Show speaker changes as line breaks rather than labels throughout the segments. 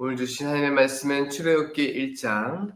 오늘 주신 하나님의 말씀은 출애굽기 1장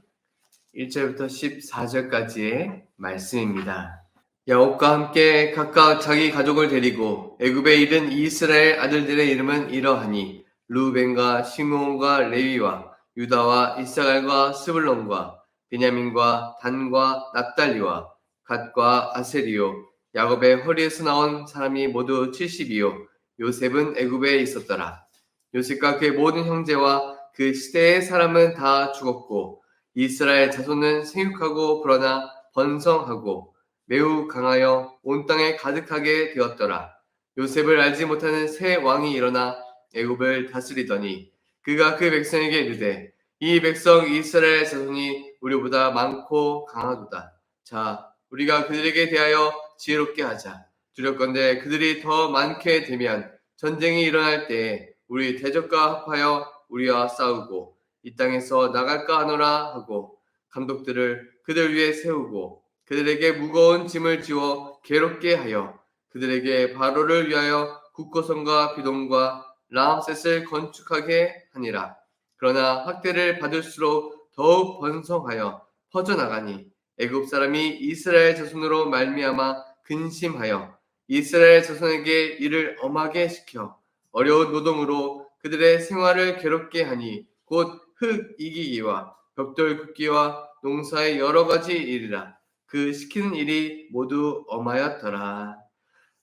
1절부터 14절까지의 말씀입니다. 야곱과 함께 각각 자기 가족을 데리고 애굽에 이른 이스라엘 아들들의 이름은 이러하니 루벤과 시므온과 레위와 유다와 이사갈과 스불론과 베냐민과 단과 납달리와 갓과 아세리요 야곱의 허리에서 나온 사람이 모두 70이요 요셉은 애굽에 있었더라. 요셉과 그의 모든 형제와 그 시대의 사람은 다 죽었고 이스라엘 자손은 생육하고 불어나 번성하고 매우 강하여 온 땅에 가득하게 되었더라. 요셉을 알지 못하는 새 왕이 일어나 애굽을 다스리더니 그가 그 백성에게 이르되 이 백성 이스라엘 자손이 우리보다 많고 강하도다. 자, 우리가 그들에게 대하여 지혜롭게 하자. 두렵건대 그들이 더 많게 되면 전쟁이 일어날 때에 우리 대적과 합하여 우리와 싸우고 이 땅에서 나갈까 하노라 하고 감독들을 그들 위에 세우고 그들에게 무거운 짐을 지워 괴롭게 하여 그들에게 바로를 위하여 국고성과 비돔과 라암셋을 건축하게 하니라. 그러나 학대를 받을수록 더욱 번성하여 퍼져나가니 애굽 사람이 이스라엘 자손으로 말미암아 근심하여 이스라엘 자손에게 이를 엄하게 시켜 어려운 노동으로 그들의 생활을 괴롭게 하니 곧 흙 이기기와 벽돌 굽기와 농사의 여러 가지 일이라. 그 시키는 일이 모두 엄하였더라.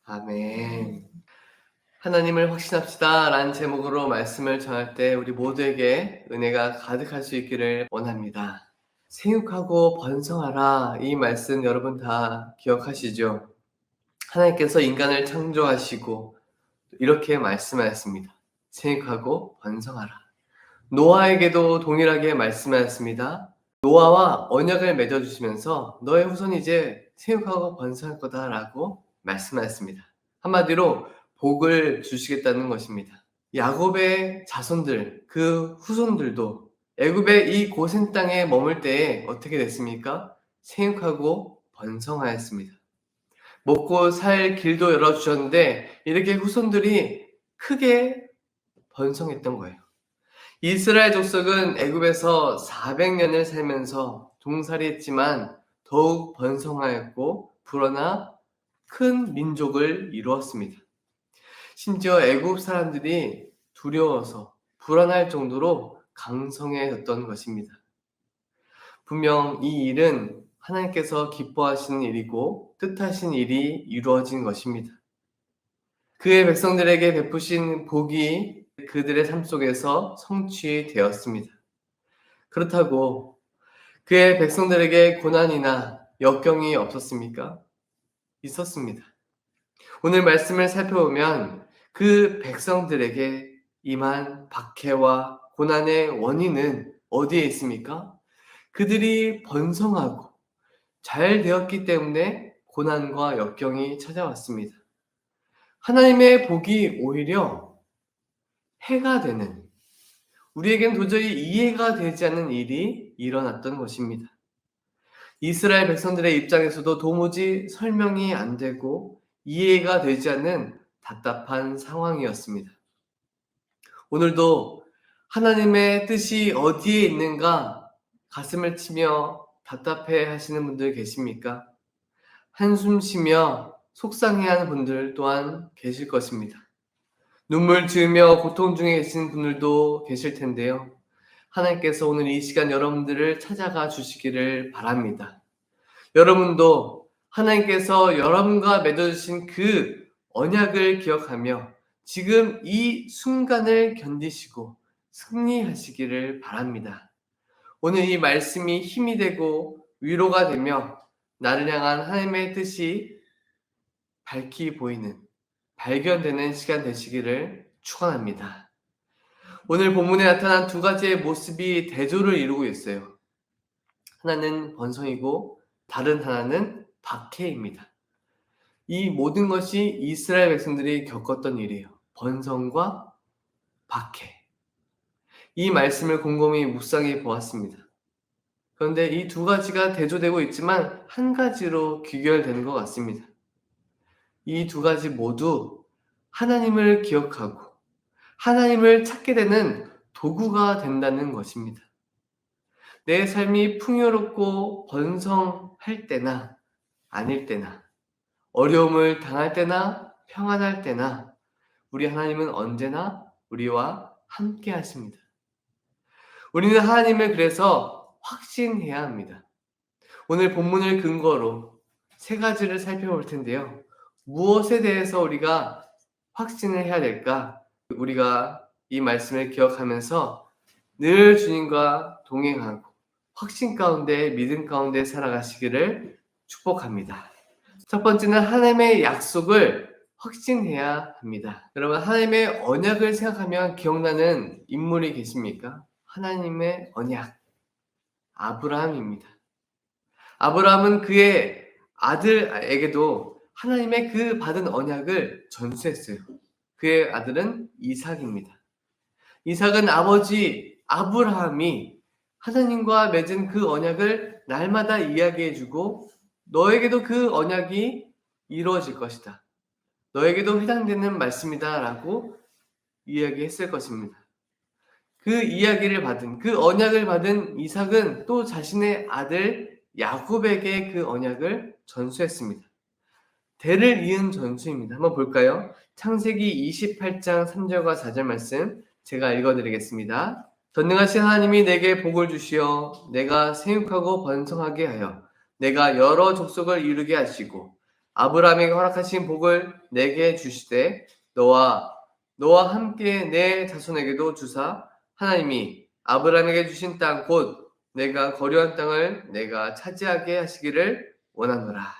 아멘. 하나님을 확신합시다 라는 제목으로 말씀을 전할 때 우리 모두에게 은혜가 가득할 수 있기를 원합니다. 생육하고 번성하라, 이 말씀 여러분 다 기억하시죠? 하나님께서 인간을 창조하시고 이렇게 말씀하였습니다. 생육하고 번성하라. 노아에게도 동일하게 말씀하였습니다. 노아와 언약을 맺어주시면서 너의 후손이 이제 생육하고 번성할 거다라고 말씀하였습니다. 한마디로 복을 주시겠다는 것입니다. 야곱의 자손들, 그 후손들도 애굽의 이 고센 땅에 머물 때에 어떻게 됐습니까? 생육하고 번성하였습니다. 먹고 살 길도 열어주셨는데 이렇게 후손들이 크게 번성했던 거예요. 이스라엘 족속은 애굽에서 400년을 살면서 종살이했지만 더욱 번성하였고 불어나 큰 민족을 이루었습니다. 심지어 애굽 사람들이 두려워서 불안할 정도로 강성해졌던 것입니다. 분명 이 일은 하나님께서 기뻐하시는 일이고 뜻하신 일이 이루어진 것입니다. 그의 백성들에게 베푸신 복이 그들의 삶 속에서 성취되었습니다. 그렇다고 그의 백성들에게 고난이나 역경이 없었습니까? 있었습니다. 오늘 말씀을 살펴보면 그 백성들에게 임한 박해와 고난의 원인은 어디에 있습니까? 그들이 번성하고 잘 되었기 때문에 고난과 역경이 찾아왔습니다. 하나님의 복이 오히려 해가 되는, 우리에겐 도저히 이해가 되지 않는 일이 일어났던 것입니다. 이스라엘 백성들의 입장에서도 도무지 설명이 안 되고 이해가 되지 않는 답답한 상황이었습니다. 오늘도 하나님의 뜻이 어디에 있는가 가슴을 치며 답답해 하시는 분들 계십니까? 한숨 쉬며 속상해하는 분들 또한 계실 것입니다. 눈물 지으며 고통 중에 계신 분들도 계실 텐데요. 하나님께서 오늘 이 시간 여러분들을 찾아가 주시기를 바랍니다. 여러분도 하나님께서 여러분과 맺어주신 그 언약을 기억하며 지금 이 순간을 견디시고 승리하시기를 바랍니다. 오늘 이 말씀이 힘이 되고 위로가 되며 나를 향한 하나님의 뜻이 밝히 보이는, 발견되는 시간 되시기를 축원합니다. 오늘 본문에 나타난 두 가지의 모습이 대조를 이루고 있어요. 하나는 번성이고 다른 하나는 박해입니다. 이 모든 것이 이스라엘 백성들이 겪었던 일이에요. 번성과 박해. 이 말씀을 곰곰이 묵상해 보았습니다. 그런데 이 두 가지가 대조되고 있지만 한 가지로 귀결되는 것 같습니다. 이 두 가지 모두 하나님을 기억하고 하나님을 찾게 되는 도구가 된다는 것입니다. 내 삶이 풍요롭고 번성할 때나 아닐 때나, 어려움을 당할 때나 평안할 때나 우리 하나님은 언제나 우리와 함께 하십니다. 우리는 하나님을 그래서 확신해야 합니다. 오늘 본문을 근거로 세 가지를 살펴볼 텐데요. 무엇에 대해서 우리가 확신을 해야 될까? 우리가 이 말씀을 기억하면서 늘 주님과 동행하고 확신 가운데, 믿음 가운데 살아가시기를 축복합니다. 첫 번째는 하나님의 약속을 확신해야 합니다. 여러분, 하나님의 언약을 생각하면 기억나는 인물이 계십니까? 하나님의 언약, 아브라함입니다. 아브라함은 그의 아들에게도 하나님의 그 받은 언약을 전수했어요. 그의 아들은 이삭입니다. 이삭은 아버지 아브라함이 하나님과 맺은 그 언약을 날마다 이야기해주고 너에게도 그 언약이 이루어질 것이다. 너에게도 해당되는 말씀이다 라고 이야기했을 것입니다. 그 이야기를 받은, 그 언약을 받은 이삭은 또 자신의 아들 야곱에게 그 언약을 전수했습니다. 대를 이은 전수입니다. 한번 볼까요? 창세기 28장 3절과 4절 말씀 제가 읽어드리겠습니다. 전능하신 하나님이 내게 복을 주시어 내가 생육하고 번성하게 하여 내가 여러 족속을 이루게 하시고 아브라함에게 허락하신 복을 내게 주시되 너와 함께 내 자손에게도 주사 하나님이 아브라함에게 주신 땅 곧 내가 거류한 땅을 내가 차지하게 하시기를 원하노라.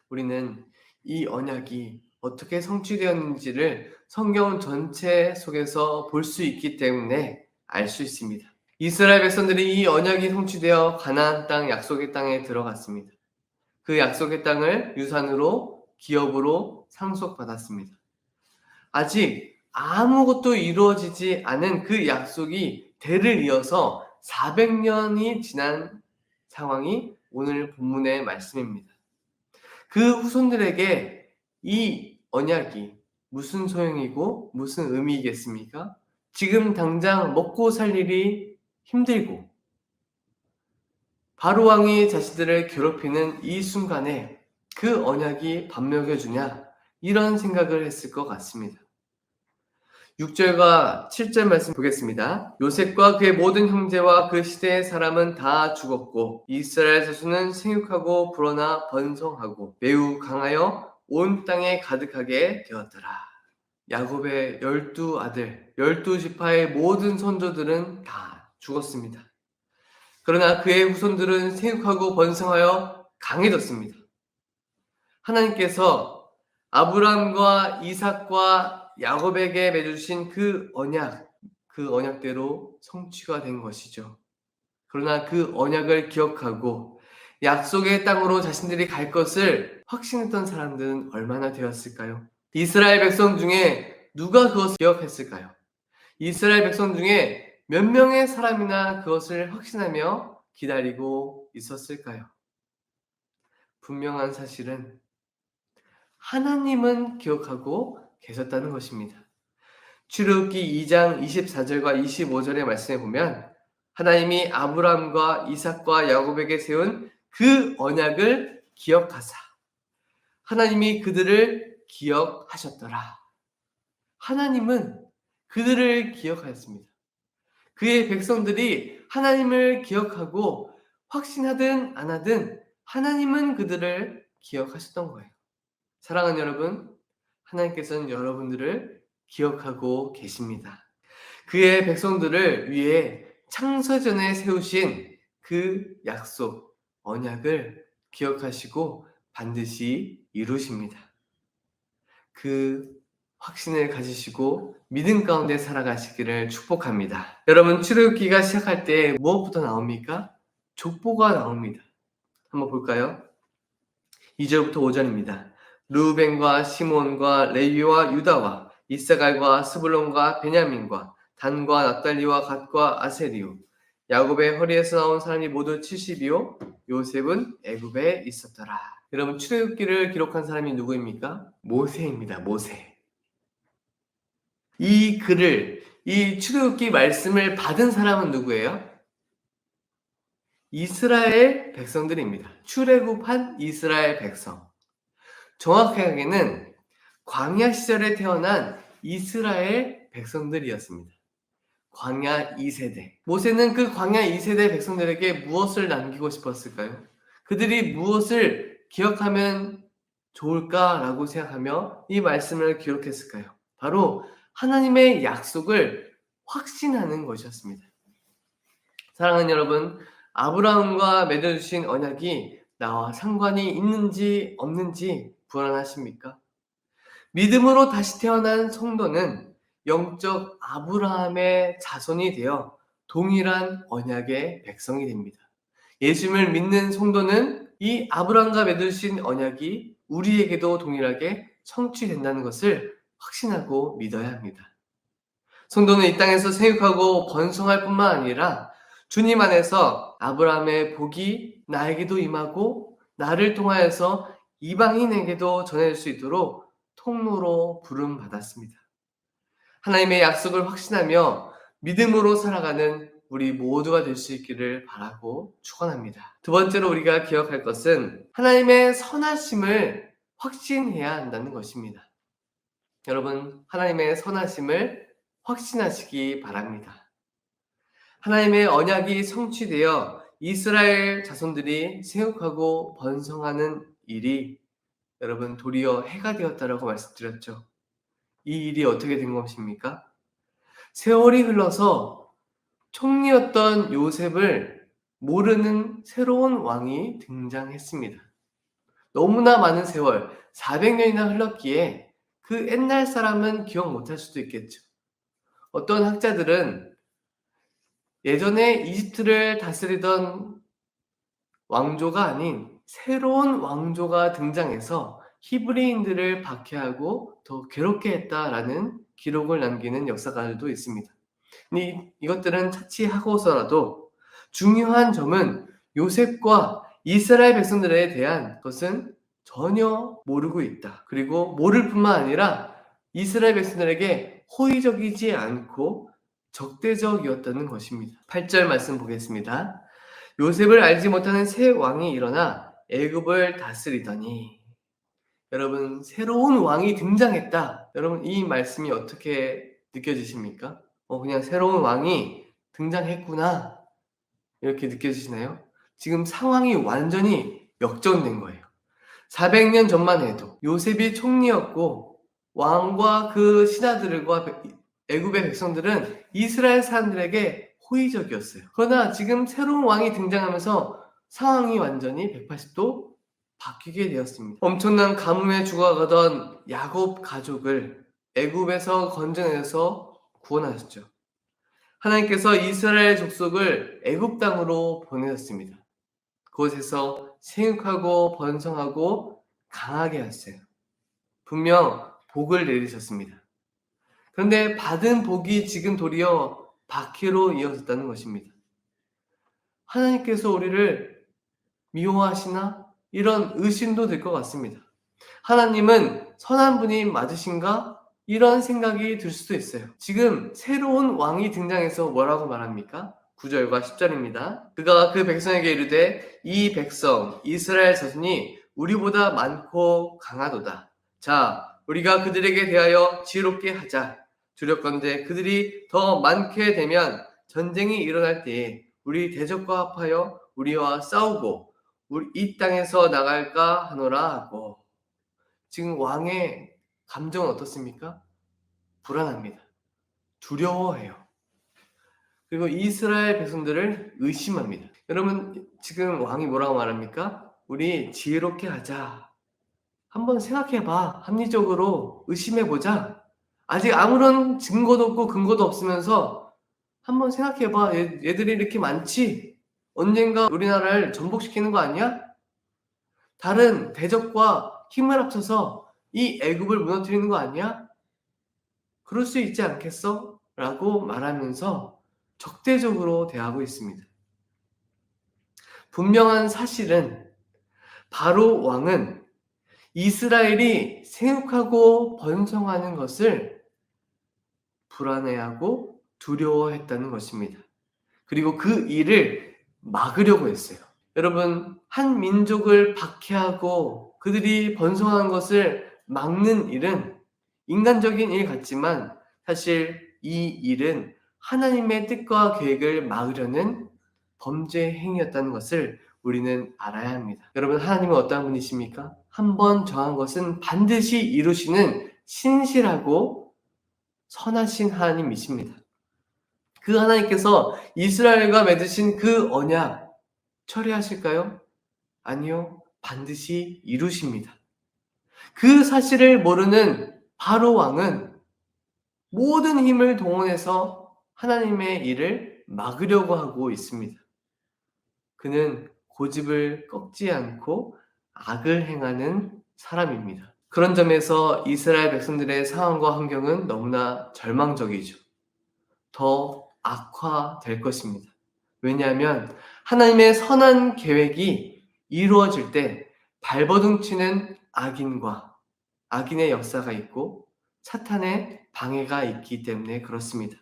우리는 이 언약이 어떻게 성취되었는지를 성경 전체 속에서 볼 수 있기 때문에 알 수 있습니다. 이스라엘 백성들이 이 언약이 성취되어 가나안 땅, 약속의 땅에 들어갔습니다. 그 약속의 땅을 유산으로, 기업으로 상속받았습니다. 아직 아무것도 이루어지지 않은 그 약속이 대를 이어서 400년이 지난 상황이 오늘 본문의 말씀입니다. 그 후손들에게 이 언약이 무슨 소용이고 무슨 의미이겠습니까? 지금 당장 먹고 살 일이 힘들고 바로 왕이 자신들을 괴롭히는 이 순간에 그 언약이 밥 먹여주냐? 이런 생각을 했을 것 같습니다. 6절과 7절 말씀 보겠습니다. 요셉과 그의 모든 형제와 그 시대의 사람은 다 죽었고 이스라엘 자손은 생육하고 불어나 번성하고 매우 강하여 온 땅에 가득하게 되었더라. 야곱의 12아들, 12지파의 모든 선조들은 다 죽었습니다. 그러나 그의 후손들은 생육하고 번성하여 강해졌습니다. 하나님께서 아브라함과 이삭과 야곱에게 맺으신 그 언약대로 성취가 된 것이죠. 그러나 그 언약을 기억하고 약속의 땅으로 자신들이 갈 것을 확신했던 사람들은 얼마나 되었을까요? 이스라엘 백성 중에 누가 그것을 기억했을까요? 이스라엘 백성 중에 몇 명의 사람이나 그것을 확신하며 기다리고 있었을까요? 분명한 사실은 하나님은 기억하고 계셨다는 것입니다. 출애굽기 2장 24절과 25절의 말씀에 보면 하나님이 아브라함과 이삭과 야곱에게 세운 그 언약을 기억하사 하나님이 그들을 기억하셨더라. 하나님은 그들을 기억하였습니다. 그의 백성들이 하나님을 기억하고 확신하든 안 하든 하나님은 그들을 기억하셨던 거예요. 사랑하는 여러분, 하나님께서는 여러분들을 기억하고 계십니다. 그의 백성들을 위해 창세전에 세우신 그 약속, 언약을 기억하시고 반드시 이루십니다. 그 확신을 가지시고 믿음 가운데 살아가시기를 축복합니다. 여러분, 출애굽기가 시작할 때 무엇부터 나옵니까? 족보가 나옵니다. 한번 볼까요? 2절부터 5절입니다. 르우벤과 시몬과 레위와 유다와 이사갈과 스불론과 베냐민과 단과 납달리와 갓과 아세리요 야곱의 허리에서 나온 사람이 모두 70이요 요셉은 애굽에 있었더라. 여러분, 출애굽기를 기록한 사람이 누구입니까? 모세입니다. 모세. 이 글을 이 출애굽기 말씀을 받은 사람은 누구예요? 이스라엘 백성들입니다. 출애굽한 이스라엘 백성. 정확하게는 광야 시절에 태어난 이스라엘 백성들이었습니다. 광야 2세대. 모세는 그 광야 2세대 백성들에게 무엇을 남기고 싶었을까요? 그들이 무엇을 기억하면 좋을까라고 생각하며 이 말씀을 기록했을까요? 바로 하나님의 약속을 확신하는 것이었습니다. 사랑하는 여러분, 아브라함과 맺어주신 언약이 나와 상관이 있는지 없는지 불안하십니까? 믿음으로 다시 태어난 성도는 영적 아브라함의 자손이 되어 동일한 언약의 백성이 됩니다. 예수님을 믿는 성도는 이 아브라함과 맺으신 언약이 우리에게도 동일하게 성취된다는 것을 확신하고 믿어야 합니다. 성도는 이 땅에서 생육하고 번성할 뿐만 아니라 주님 안에서 아브라함의 복이 나에게도 임하고 나를 통하여서 이방인에게도 전해질 수 있도록 통로로 부름받았습니다. 하나님의 약속을 확신하며 믿음으로 살아가는 우리 모두가 될 수 있기를 바라고 축원합니다. 두 번째로 우리가 기억할 것은 하나님의 선하심을 확신해야 한다는 것입니다. 여러분, 하나님의 선하심을 확신하시기 바랍니다. 하나님의 언약이 성취되어 이스라엘 자손들이 생육하고 번성하는 일이 여러분 도리어 해가 되었다라고 말씀드렸죠. 이 일이 어떻게 된 것입니까? 세월이 흘러서 총리였던 요셉을 모르는 새로운 왕이 등장했습니다. 너무나 많은 세월, 400년이나 흘렀기에 그 옛날 사람은 기억 못할 수도 있겠죠. 어떤 학자들은 예전에 이집트를 다스리던 왕조가 아닌 새로운 왕조가 등장해서 히브리인들을 박해하고 더 괴롭게 했다라는 기록을 남기는 역사가들도 있습니다. 이것들은 차치하고서라도 중요한 점은 요셉과 이스라엘 백성들에 대한 것은 전혀 모르고 있다. 그리고 모를 뿐만 아니라 이스라엘 백성들에게 호의적이지 않고 적대적이었다는 것입니다. 8절 말씀 보겠습니다. 요셉을 알지 못하는 새 왕이 일어나 애굽을 다스리더니 여러분 새로운 왕이 등장했다. 여러분 이 말씀이 어떻게 느껴지십니까? 그냥 새로운 왕이 등장했구나 이렇게 느껴지시나요? 지금 상황이 완전히 역전된 거예요. 400년 전만 해도 요셉이 총리였고 왕과 그 신하들과 애굽의 백성들은 이스라엘 사람들에게 호의적이었어요. 그러나 지금 새로운 왕이 등장하면서 상황이 완전히 180도 바뀌게 되었습니다. 엄청난 가뭄에 죽어가던 야곱 가족을 애굽에서 건져내서 구원하셨죠. 하나님께서 이스라엘 족속을 애굽 땅으로 보내셨습니다. 그곳에서 생육하고 번성하고 강하게 하셨어요. 분명 복을 내리셨습니다. 그런데 받은 복이 지금 도리어 박해로 이어졌다는 것입니다. 하나님께서 우리를 미워하시나? 이런 의심도 들 것 같습니다. 하나님은 선한 분이 맞으신가? 이런 생각이 들 수도 있어요. 지금 새로운 왕이 등장해서 뭐라고 말합니까? 9절과 10절입니다. 그가 그 백성에게 이르되 이 백성 이스라엘 자손이 우리보다 많고 강하도다. 자, 우리가 그들에게 대하여 지혜롭게 하자. 두렵건대 그들이 더 많게 되면 전쟁이 일어날 때에 우리 대적과 합하여 우리와 싸우고 우리 이 땅에서 나갈까 하노라 하고. 지금 왕의 감정은 어떻습니까? 불안합니다. 두려워해요. 그리고 이스라엘 백성들을 의심합니다. 여러분 지금 왕이 뭐라고 말합니까? 우리 지혜롭게 하자. 한번 생각해봐. 합리적으로 의심해보자. 아직 아무런 증거도 없고 근거도 없으면서 한번 생각해봐. 얘들이 이렇게 많지? 언젠가 우리나라를 전복시키는 거 아니야? 다른 대적과 힘을 합쳐서 이 애굽을 무너뜨리는 거 아니야? 그럴 수 있지 않겠어? 라고 말하면서 적대적으로 대하고 있습니다. 분명한 사실은 바로 왕은 이스라엘이 생육하고 번성하는 것을 불안해하고 두려워했다는 것입니다. 그리고 그 일을 막으려고 했어요. 여러분, 한 민족을 박해하고 그들이 번성한 것을 막는 일은 인간적인 일 같지만 사실 이 일은 하나님의 뜻과 계획을 막으려는 범죄 행위였다는 것을 우리는 알아야 합니다. 여러분, 하나님은 어떠한 분이십니까? 한번 정한 것은 반드시 이루시는 신실하고 선하신 하나님이십니다. 그 하나님께서 이스라엘과 맺으신 그 언약 처리하실까요? 아니요. 반드시 이루십니다. 그 사실을 모르는 바로 왕은 모든 힘을 동원해서 하나님의 일을 막으려고 하고 있습니다. 그는 고집을 꺾지 않고 악을 행하는 사람입니다. 그런 점에서 이스라엘 백성들의 상황과 환경은 너무나 절망적이죠. 더 악화될 것입니다. 왜냐하면 하나님의 선한 계획이 이루어질 때 발버둥치는 악인의 역사가 있고 사탄의 방해가 있기 때문에 그렇습니다.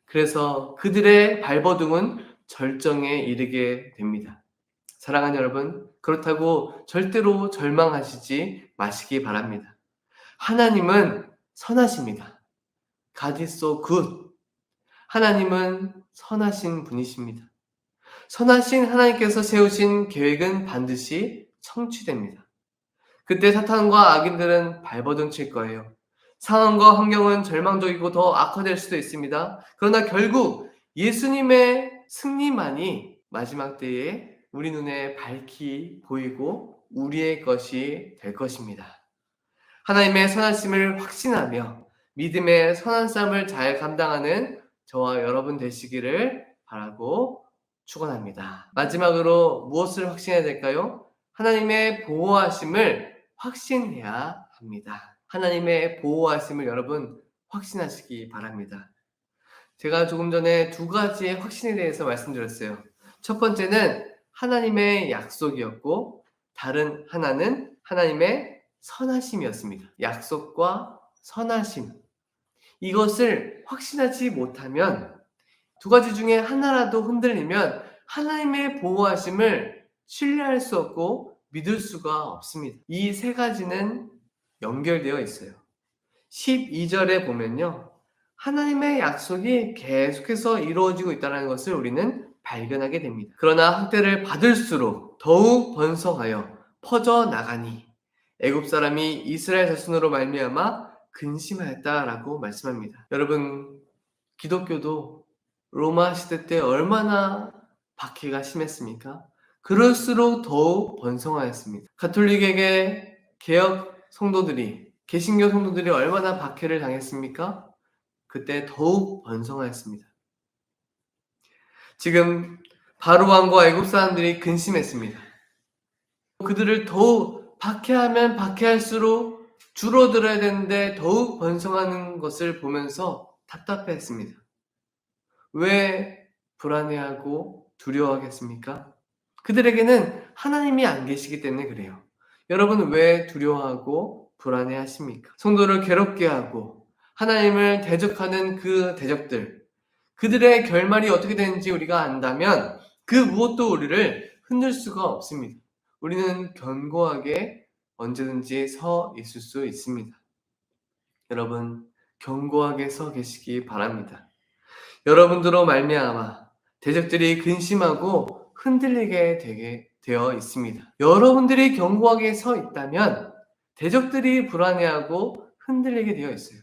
그래서 그들의 발버둥은 절정에 이르게 됩니다. 사랑하는 여러분, 그렇다고 절대로 절망하시지 마시기 바랍니다. 하나님은 선하십니다. God is so good. 하나님은 선하신 분이십니다. 선하신 하나님께서 세우신 계획은 반드시 성취됩니다. 그때 사탄과 악인들은 발버둥 칠 거예요. 상황과 환경은 절망적이고 더 악화될 수도 있습니다. 그러나 결국 예수님의 승리만이 마지막 때에 우리 눈에 밝히 보이고 우리의 것이 될 것입니다. 하나님의 선하심을 확신하며 믿음의 선한 삶을 잘 감당하는 저와 여러분 되시기를 바라고 축원합니다. 마지막으로 무엇을 확신해야 될까요? 하나님의 보호하심을 확신해야 합니다. 하나님의 보호하심을 여러분 확신하시기 바랍니다. 제가 조금 전에 두 가지의 확신에 대해서 말씀드렸어요. 첫 번째는 하나님의 약속이었고 다른 하나는 하나님의 선하심이었습니다. 약속과 선하심. 이것을 확신하지 못하면 두 가지 중에 하나라도 흔들리면 하나님의 보호하심을 신뢰할 수 없고 믿을 수가 없습니다. 이 세 가지는 연결되어 있어요. 12절에 보면요. 하나님의 약속이 계속해서 이루어지고 있다는 것을 우리는 발견하게 됩니다. 그러나 학대를 받을수록 더욱 번성하여 퍼져 나가니 애굽 사람이 이스라엘 자손으로 말미암아 근심하였다라고 말씀합니다. 여러분, 기독교도 로마 시대 때 얼마나 박해가 심했습니까? 그럴수록 더욱 번성하였습니다. 가톨릭에게 개혁 성도들이, 개신교 성도들이 얼마나 박해를 당했습니까? 그때 더욱 번성하였습니다. 지금 바로 왕과 애굽 사람들이 근심했습니다. 그들을 더욱 박해하면 박해할수록 줄어들어야 되는데 더욱 번성하는 것을 보면서 답답했습니다. 왜 불안해하고 두려워하겠습니까? 그들에게는 하나님이 안 계시기 때문에 그래요. 여러분 왜 두려워하고 불안해하십니까? 성도를 괴롭게 하고 하나님을 대적하는 그 대적들, 그들의 결말이 어떻게 되는지 우리가 안다면 그 무엇도 우리를 흔들 수가 없습니다. 우리는 견고하게 언제든지 서 있을 수 있습니다. 여러분 견고하게 서 계시기 바랍니다. 여러분들로 말미암아 대적들이 근심하고 흔들리게 되어 있습니다. 여러분들이 견고하게 서 있다면 대적들이 불안해하고 흔들리게 되어 있어요.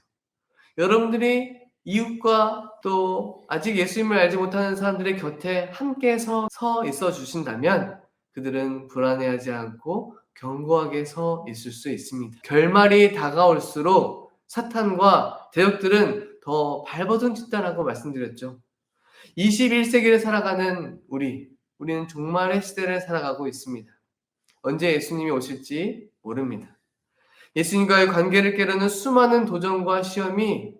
여러분들이 이웃과 또 아직 예수님을 알지 못하는 사람들의 곁에 함께 서 있어 주신다면 그들은 불안해하지 않고 견고하게 서 있을 수 있습니다. 결말이 다가올수록 사탄과 대적들은 더 발버둥친다라고 말씀드렸죠. 21세기를 살아가는 우리는 종말의 시대를 살아가고 있습니다. 언제 예수님이 오실지 모릅니다. 예수님과의 관계를 깨려는 수많은 도전과 시험이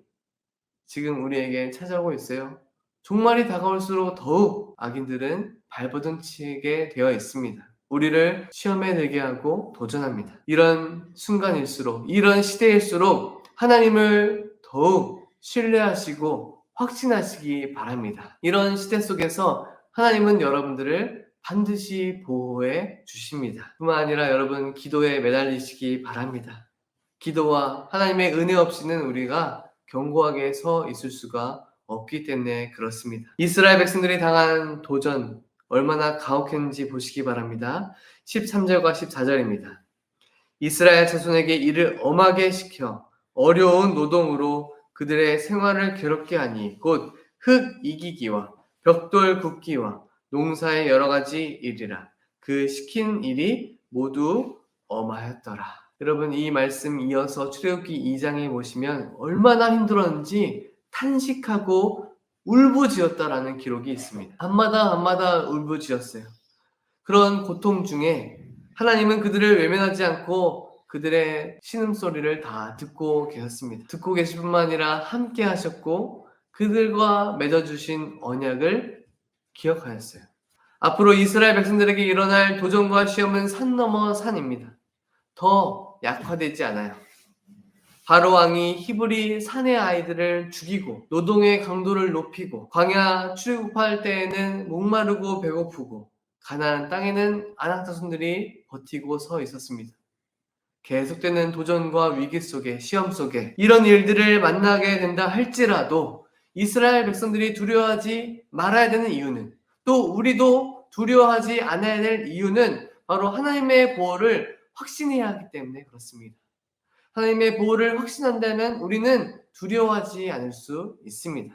지금 우리에게 찾아오고 있어요. 종말이 다가올수록 더욱 악인들은 발버둥치게 되어 있습니다. 우리를 시험에 들게 하고 도전합니다. 이런 순간일수록, 이런 시대일수록 하나님을 더욱 신뢰하시고 확신하시기 바랍니다. 이런 시대 속에서 하나님은 여러분들을 반드시 보호해 주십니다. 뿐만 아니라 여러분 기도에 매달리시기 바랍니다. 기도와 하나님의 은혜 없이는 우리가 견고하게 서 있을 수가 없기 때문에 그렇습니다. 이스라엘 백성들이 당한 도전 얼마나 가혹했는지 보시기 바랍니다. 13절과 14절입니다. 이스라엘 자손에게 이를 엄하게 시켜 어려운 노동으로 그들의 생활을 괴롭게 하니 곧 흙 이기기와 벽돌 굽기와 농사의 여러 가지 일이라. 그 시킨 일이 모두 엄하였더라. 여러분 이 말씀 이어서 출애굽기 2장에 보시면 얼마나 힘들었는지 탄식하고 울부짖었다라는 기록이 있습니다. 한마다 울부짖었어요. 그런 고통 중에 하나님은 그들을 외면하지 않고 그들의 신음소리를 다 듣고 계셨습니다. 듣고 계실 뿐만 아니라 함께 하셨고 그들과 맺어주신 언약을 기억하였어요. 앞으로 이스라엘 백성들에게 일어날 도전과 시험은 산 넘어 산입니다. 더 약화되지 않아요. 바로 왕이 히브리 사내 아이들을 죽이고 노동의 강도를 높이고 광야 출애굽할 때에는 목마르고 배고프고 가나안 땅에는 아낙 자손들이 버티고 서 있었습니다. 계속되는 도전과 위기 속에 시험 속에 이런 일들을 만나게 된다 할지라도 이스라엘 백성들이 두려워하지 말아야 되는 이유는 또 우리도 두려워하지 않아야 될 이유는 바로 하나님의 보호를 확신해야 하기 때문에 그렇습니다. 하나님의 보호를 확신한다면 우리는 두려워하지 않을 수 있습니다.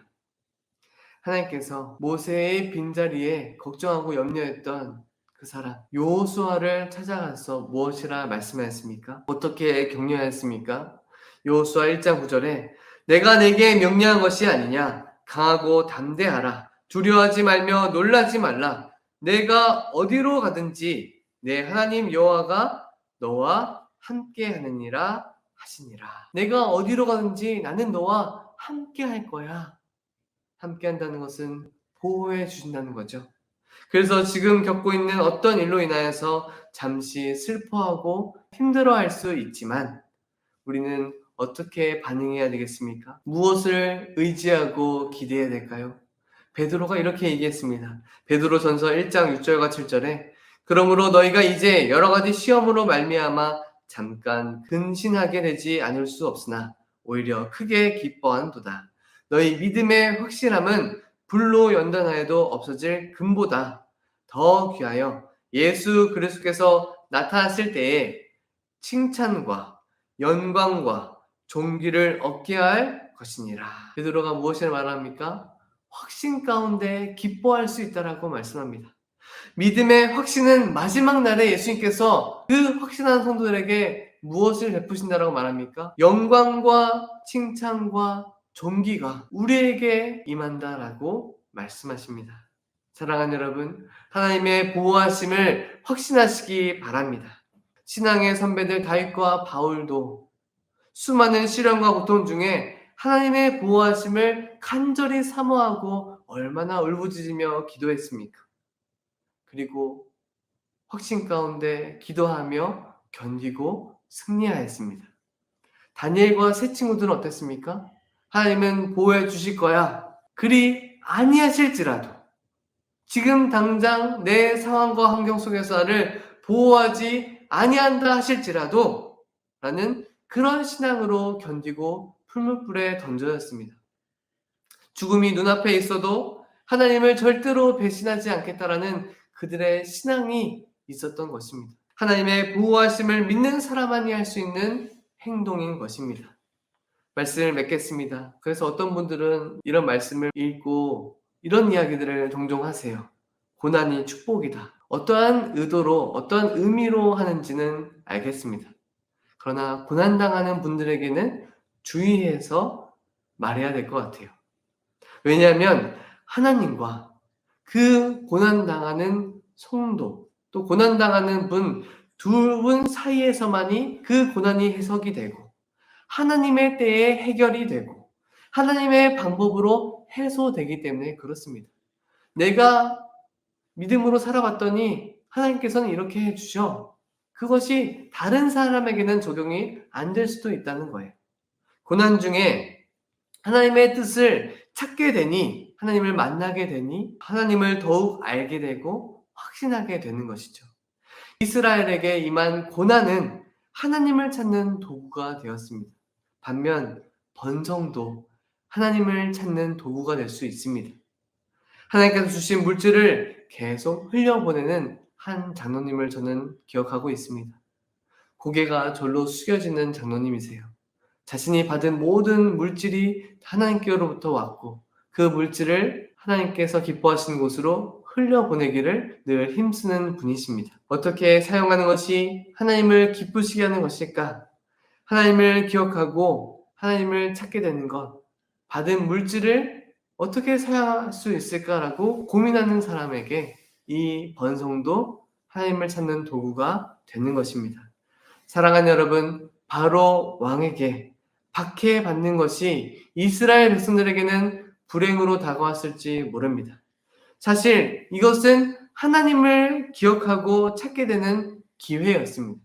하나님께서 모세의 빈자리에 걱정하고 염려했던 그 사람 여호수아를 찾아가서 무엇이라 말씀하였습니까? 어떻게 격려하였습니까? 여호수아 1장 9절에 내가 내게 명령한 것이 아니냐 강하고 담대하라 두려워하지 말며 놀라지 말라 내가 어디로 가든지 내 하나님 여호와가 너와 함께 하느니라 하시니라. 내가 어디로 가든지 나는 너와 함께 할 거야. 함께 한다는 것은 보호해 주신다는 거죠. 그래서 지금 겪고 있는 어떤 일로 인하여서 잠시 슬퍼하고 힘들어할 수 있지만 우리는 어떻게 반응해야 되겠습니까? 무엇을 의지하고 기대해야 될까요? 베드로가 이렇게 얘기했습니다. 베드로전서 1장 6절과 7절에 그러므로 너희가 이제 여러 가지 시험으로 말미암아 잠깐 근신하게 되지 않을 수 없으나 오히려 크게 기뻐한도다. 너희 믿음의 확실함은 불로 연단하여도 없어질 금보다 더 귀하여 예수 그리스도께서 나타났을 때에 칭찬과 영광과 존귀를 얻게 할 것이니라. 베드로가 무엇을 말합니까? 확신 가운데 기뻐할 수 있다라고 말씀합니다. 믿음의 확신은 마지막 날에 예수님께서 그 확신한 성도들에게 무엇을 베푸신다라고 말합니까? 영광과 칭찬과 존귀가 우리에게 임한다라고 말씀하십니다. 사랑하는 여러분, 하나님의 보호하심을 확신하시기 바랍니다. 신앙의 선배들 다윗과 바울도 수많은 시련과 고통 중에 하나님의 보호하심을 간절히 사모하고 얼마나 울부짖으며 기도했습니까? 그리고 확신 가운데 기도하며 견디고 승리하였습니다. 다니엘과 세 친구들은 어땠습니까? 하나님은 보호해 주실 거야. 그리 아니하실지라도 지금 당장 내 상황과 환경 속에서 나를 보호하지 아니한다 하실지라도 라는 그런 신앙으로 견디고 풀무불에 던져졌습니다. 죽음이 눈앞에 있어도 하나님을 절대로 배신하지 않겠다라는 그들의 신앙이 있었던 것입니다. 하나님의 보호하심을 믿는 사람만이 할 수 있는 행동인 것입니다. 말씀을 맺겠습니다. 그래서 어떤 분들은 이런 말씀을 읽고 이런 이야기들을 종종 하세요. 고난이 축복이다. 어떠한 의도로 어떠한 의미로 하는지는 알겠습니다. 그러나 고난당하는 분들에게는 주의해서 말해야 될 것 같아요. 왜냐하면 하나님과 그 고난당하는 성도 또 고난당하는 분 두 분 사이에서만이 그 고난이 해석이 되고 하나님의 때에 해결이 되고 하나님의 방법으로 해소되기 때문에 그렇습니다. 내가 믿음으로 살아봤더니 하나님께서는 이렇게 해주셔. 그것이 다른 사람에게는 적용이 안 될 수도 있다는 거예요. 고난 중에 하나님의 뜻을 찾게 되니, 하나님을 만나게 되니 하나님을 더욱 알게 되고 확신하게 되는 것이죠. 이스라엘에게 임한 고난은 하나님을 찾는 도구가 되었습니다. 반면 번성도 하나님을 찾는 도구가 될 수 있습니다. 하나님께서 주신 물질을 계속 흘려보내는 한 장로님을 저는 기억하고 있습니다. 고개가 절로 숙여지는 장로님이세요. 자신이 받은 모든 물질이 하나님께로부터 왔고 그 물질을 하나님께서 기뻐하시는 곳으로 흘려보내기를 늘 힘쓰는 분이십니다. 어떻게 사용하는 것이 하나님을 기쁘시게 하는 것일까? 하나님을 기억하고 하나님을 찾게 되는 것, 받은 물질을 어떻게 사용할 수 있을까라고 고민하는 사람에게 이 번성도 하나님을 찾는 도구가 되는 것입니다. 사랑하는 여러분, 바로 왕에게 박해받는 것이 이스라엘 백성들에게는 불행으로 다가왔을지 모릅니다. 사실 이것은 하나님을 기억하고 찾게 되는 기회였습니다.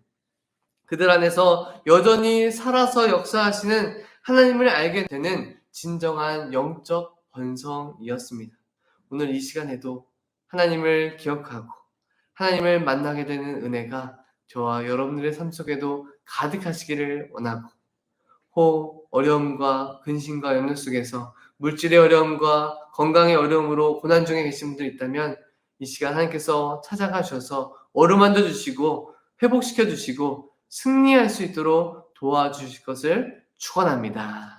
그들 안에서 여전히 살아서 역사하시는 하나님을 알게 되는 진정한 영적 번성이었습니다. 오늘 이 시간에도 하나님을 기억하고 하나님을 만나게 되는 은혜가 저와 여러분들의 삶 속에도 가득하시기를 원하고, 혹 어려움과 근심과 염려 속에서 물질의 어려움과 건강의 어려움으로 고난 중에 계신 분들 있다면 이 시간 하나님께서 찾아가 주셔서 어루만져 주시고 회복시켜 주시고 승리할 수 있도록 도와주실 것을 축원합니다.